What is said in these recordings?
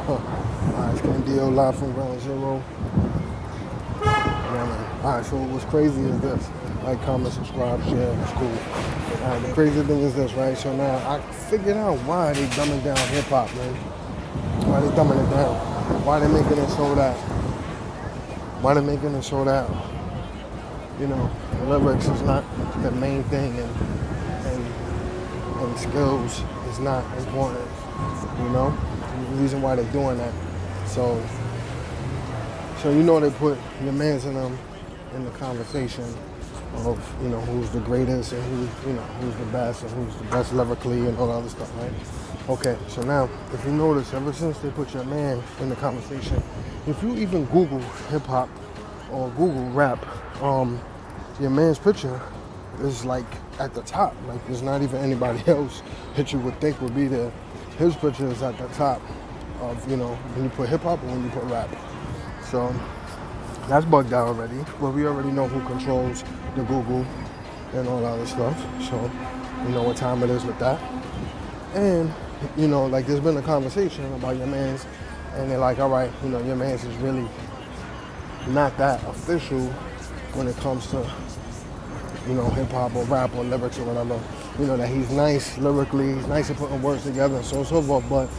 Alright, it's Ken Deo live from Ground Zero. Yeah, man. Alright, so what's crazy is this. Like, comment, subscribe, share, it's cool. The crazy thing is this, right? So now I figured out why they dumbing down hip hop, man. Why they dumbing it down? Why they making it so that? Why they making it so that? You know, lyrics is not the main thing, and skills is not important. You know, the reason why they're doing that. So you know they put your mans in them in the conversation of, you know, who's the greatest and who's the best and who's the best lyrically and all that other stuff, right? Okay, so now if you notice, ever since they put your man in the conversation, if you even Google hip hop or Google rap, your man's picture is like at the top. Like there's not even anybody else that you would think would be there. His picture is at the top of, you know, when you put hip hop and when you put rap. So that's bugged out already, but we already know who controls the Google and all that other stuff. So you know what time it is with that. And, you know, like there's been a conversation about your man's, and they're like, all right, you know, your man's is really not that official when it comes to, you know, hip hop or rap or lyrics or whatever. You know, that he's nice lyrically, he's nice at putting words together and so on and so forth, but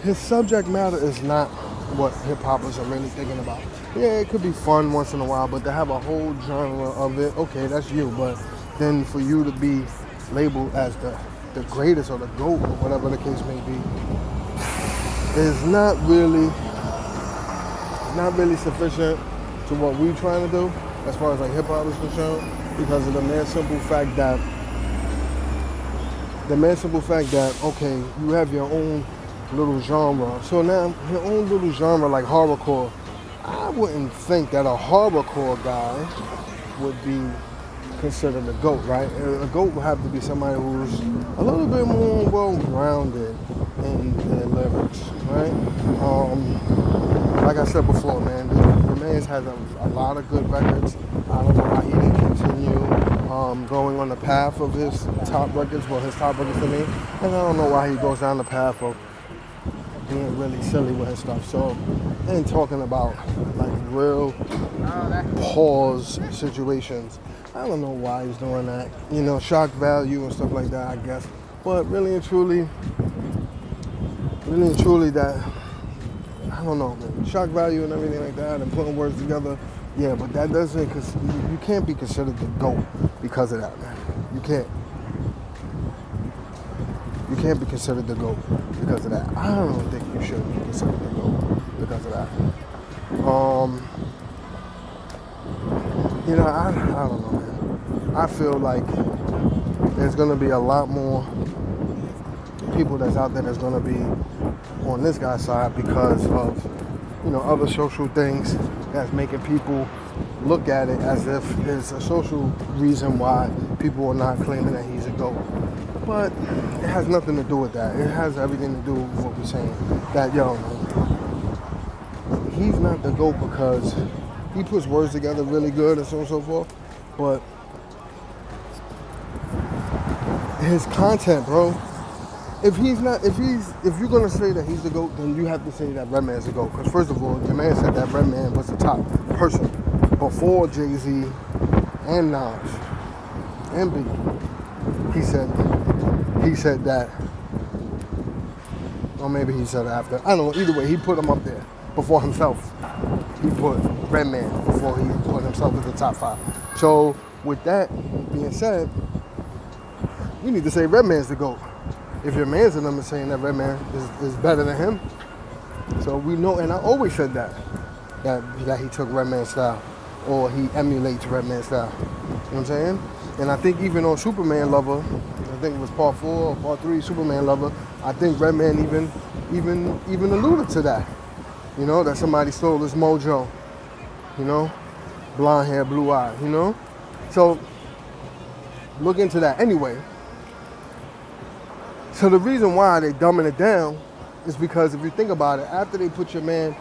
his subject matter is not what hip hoppers are really thinking about. Yeah, it could be fun once in a while, but to have a whole genre of it, okay, that's you. But then for you to be labeled as the greatest or the GOAT or whatever the case may be, is not really sufficient to what we're trying to do as far as like hip hop is concerned, because of the mere simple fact that okay, you have your own little genre. So now your own little genre like horrorcore, I wouldn't think that a horrorcore guy would be considered a GOAT, right? A GOAT would have to be somebody who's a little bit more well-grounded in their lyrics, right? Like I said before, man, the man has a lot of good records. I don't know why he didn't continue going on the path of his top records, to me, and I don't know why he goes down the path of being really silly with his stuff. So, and talking about like real pause situations. I don't know why he's doing that. You know, shock value and stuff like that, I guess. But really and truly that, I don't know, man. Shock value and everything like that and putting words together. Yeah, but that doesn't, because you can't be considered the GOAT because of that, man. You can't be considered the GOAT because of that. I don't think you should be considered the GOAT because of that. You know, I don't know, man. I feel like there's going to be a lot more people that's out there that's going to be on this guy's side because of, you know, other social things that's making people look at it as if it's a social reason why people are not claiming that he's a GOAT. But it has nothing to do with that. It has everything to do with what we're saying. That, yo, he's not the GOAT because he puts words together really good and so on and so forth. But his content, bro, if you're gonna say that he's the GOAT, then you have to say that Redman's the GOAT. Because first of all, your man said that Redman was the top person before Jay-Z and Nas and Biggie. He said that, or maybe he said after. I don't know. Either way, he put him up there before himself. He put Redman before he put himself in the top 5. So with that being said, you need to say Redman's the GOAT. If your man's in them is saying that Redman is better than him, so we know. And I always said that he took Redman's style, or he emulates Redman's style. You know what I'm saying? And I think even on Superman Lover, I think it was part 4 or part 3, Superman Lover, I think Redman even alluded to that. You know, that somebody stole his mojo. You know, blonde hair, blue eye. You know, so look into that anyway. So the reason why they dumbing it down is because if you think about it, after they put your man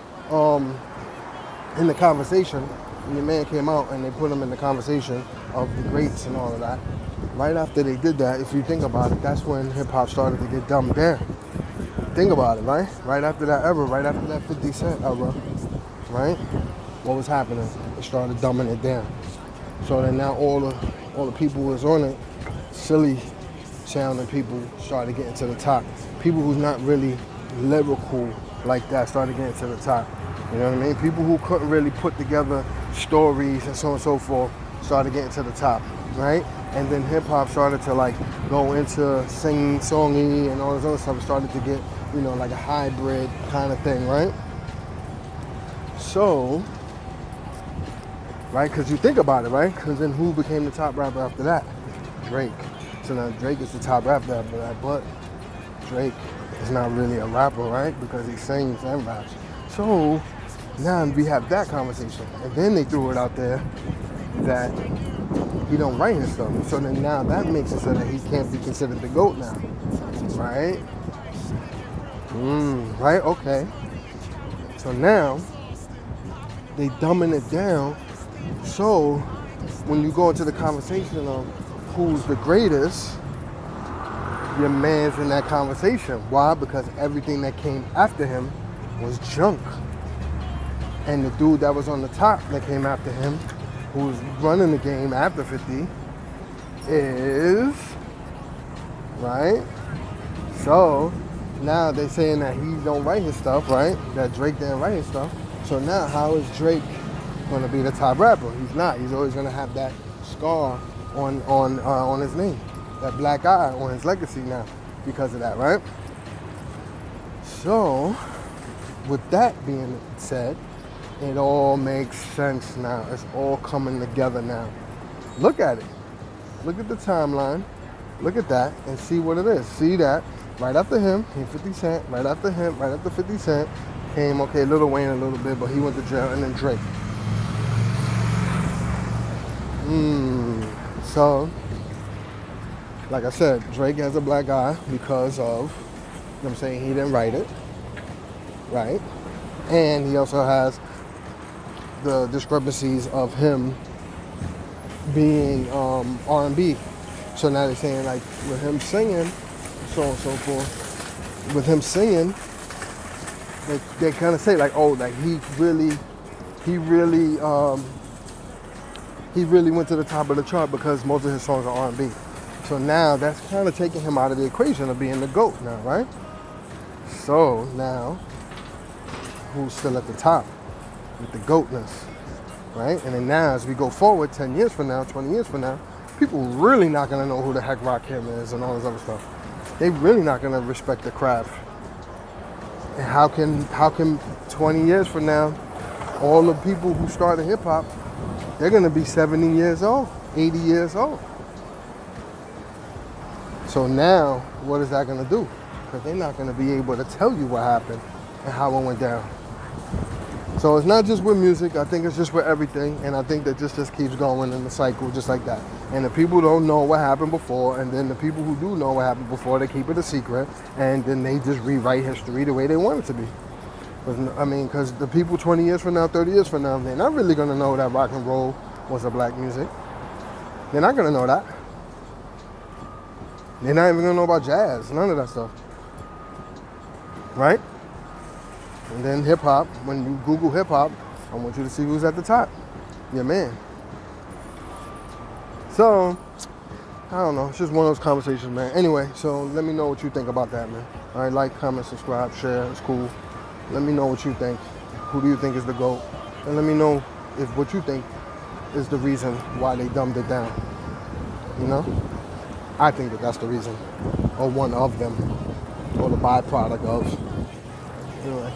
in the conversation, and your man came out and they put him in the conversation of the greats and all of that, right after they did that, if you think about it, that's when hip hop started to get dumbed down. Think about it, right? Right after that era, right after that 50 Cent era, right? What was happening? It started dumbing it down. So then now all the people who was on it, silly sounding people started getting to the top. People who's not really lyrical like that started getting to the top. You know what I mean? People who couldn't really put together stories and so on and so forth started getting to the top, right? And then hip hop started to like go into singing, songy, and all this other stuff. It started to get, you know, like a hybrid kind of thing, right? So, right? Because you think about it, right? Because then who became the top rapper after that? Drake. So now Drake is the top rapper after that, but Drake is not really a rapper, right? Because he sings and raps. So now we have that conversation. And then they threw it out there that he don't write his stuff. So then now that makes it so that he can't be considered the GOAT now, right? Right, okay. So now they dumbing it down. So when you go into the conversation of who's the greatest, your man's in that conversation. Why? Because everything that came after him was junk. And the dude that was on the top that came after him, who was running the game after 50, is, right? So now they saying that he don't write his stuff, right? That Drake didn't write his stuff. So now how is Drake going to be the top rapper? He's not. He's always going to have that scar on his name, that black eye on his legacy now because of that, right? So with that being said, it all makes sense now. It's all coming together now. Look at it. Look at the timeline. Look at that and see what it is. See that right after him came 50 Cent. Right after him, right after 50 Cent came, okay, Lil Wayne a little bit, but he went to jail, and then Drake. So, like I said, Drake has a black eye because of, you know what I'm saying, he didn't write it, right? And he also has the discrepancies of him being R&B. So now they're saying, like, with him singing, so on and so forth, with him singing, they kind of say, like, oh, like, he really went to the top of the chart because most of his songs are R&B. So now that's kind of taking him out of the equation of being the GOAT now, right? So now, who's still at the top with the GOATness, right? And then now as we go forward 10 years from now, 20 years from now, people really not going to know who the heck Rakim is and all this other stuff. They really not going to respect the craft. And how can 20 years from now, all the people who started hip hop, they're going to be 70 years old, 80 years old. So now, what is that going to do? Because they're not going to be able to tell you what happened and how it went down. So it's not just with music. I think it's just with everything. And I think that just keeps going in the cycle just like that. And the people don't know what happened before. And then the people who do know what happened before, they keep it a secret. And then they just rewrite history the way they want it to be. Because the people 20 years from now, 30 years from now, they're not really going to know that rock and roll was a black music. They're not going to know that. They're not even going to know about jazz, none of that stuff. Right? And then hip-hop, when you Google hip-hop, I want you to see who's at the top. Your man. So, I don't know. It's just one of those conversations, man. Anyway, so let me know what you think about that, man. All right, like, comment, subscribe, share. It's cool. Let me know what you think. Who do you think is the GOAT? And let me know if what you think is the reason why they dumbed it down. You know? I think that that's the reason. Or one of them. Or the byproduct of. Anyway.